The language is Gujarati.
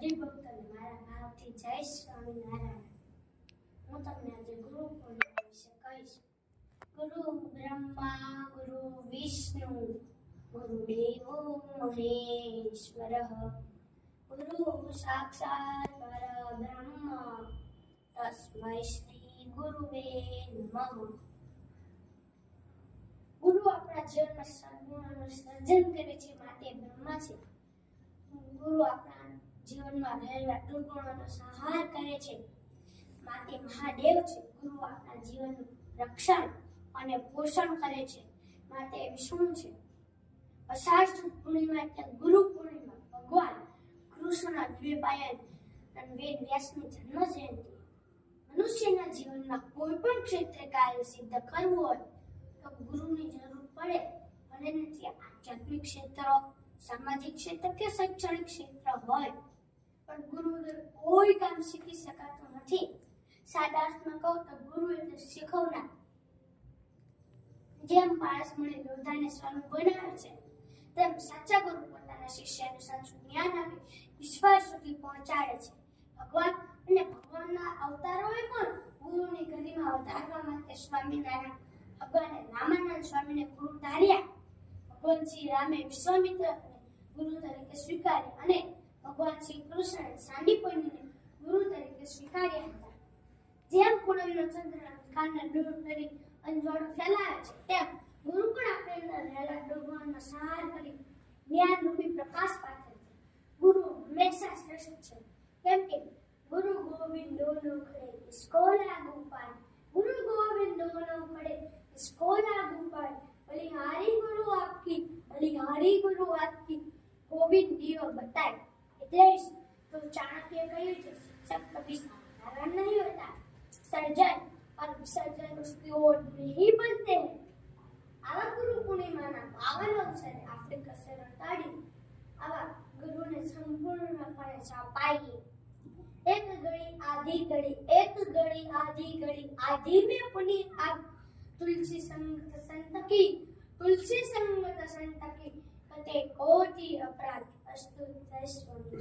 બધી ભક્તોને મારા ભાવથી જય સ્વામિનારાયણ. હું તમને આજે ગુરુ પૂર્ણિમા વિશે કહીશ. ગુરુ બ્રહ્મા ગુરુ વિષ્ણુ ગુરુદેવો મહેશ્વરઃ ગુરુ સાક્ષાત પરબ્રહ્મ તસ્મૈ શ્રી ગુરુવે નમઃ. ગુરુ આપણા જીવનમાં સદગુણોનું સર્જન કરે છે, માટે બ્રહ્મા છે. ગુરુ આપણા જીવનમાં રહેલા દુર્ગુણોનો સંહાર કરે છે, માટે મહાદેવ છે. ગુરુ આપણા જીવનનું રક્ષણ અને પોષણ કરે છે, માટે વિષ્ણુ છે. અષાઢ સુદ પૂર્ણિમા એટલે ગુરુ પૂર્ણિમા. ભગવાન કૃષ્ણના દ્વિપાયન અને વેદ વ્યાસની જન્મ જયંતિ. મનુષ્યના જીવનમાં કોઈ પણ ક્ષેત્રે કાર્ય સિદ્ધ કરવું હોય તો ગુરુની જરૂર પડે. ભલે નથી આધ્યાત્મિક ક્ષેત્ર, સામાજિક ક્ષેત્ર કે શૈક્ષણિક ક્ષેત્ર હોય, પણ ગુરુ વગર કોઈ કામ શીખી શકાતું નથી. સાદા અર્થમાં કહું તો ગુરુ એટલે શીખવનાર. જેમ પારસ મણી લોઢાને સ્વામી બનાવે છે, તેમ સાચા ગુરુ પોતાના શિષ્યને સાચું જ્ઞાન આપી વિશ્વાસ સુધી પહોંચાડે છે. ભગવાન અને ભગવાનના અવતારોએ પણ ગુરુની ગરિમા વધારવા માટે સ્વામિનારાયણ ભગવાને રામાનંદ સ્વામીને ગુરુ ધાર્યા. ભગવાન શ્રી રામે વિશ્વામિત્રને ગુરુ તરીકે સ્વીકાર્યા અને ભગવાન શ્રી કૃષ્ણએ સાંદીપનીને ગુરુ તરીકે સ્વીકાર્યા હતા. જેમ પૂનમનો ચંદ્ર અંધકારને દૂર કરી અંજવાળો ફેલાવે છે, તેમ ગુરુ પણ આપણે રહેલા દુર્ગુણોનો સંહાર કરી જ્ઞાનરૂપી પ્રકાશ પાથરે છે. ગુરુ હંમેશા શ્રેષ્ઠ છે, કેમ કે ગુરુ ગોવિંદો નો ખડે ઇસકો લાગુ પાય. गुरु गोविंदो नो खड़े इसको लागू पाए. बलिहारी गुरु आपकी, बलिहारी गुरु आपकी, गोविंद दियो बताए. એટલે તો ચાણક્ય કહ્યું છે, શિક્ષક કभी साधारण नहीं होता. सर्जन और विसर्जन उसकी ओर नहीं बनते हैं. આવા ગુરુ પૂર્ણિમાના પાવન અવસરે આપણે કસરત કાઢી આવા ગુરુને સંપૂર્ણપણે સાપાઈએ. एक घड़ी आधी घड़ी, एक घड़ी आधी घड़ी, आधी में पुनी आग. तुलसी संगत संत की, तुलसी संगत संत की, कते कोटि अपराध. अस्तु जय स्वामी.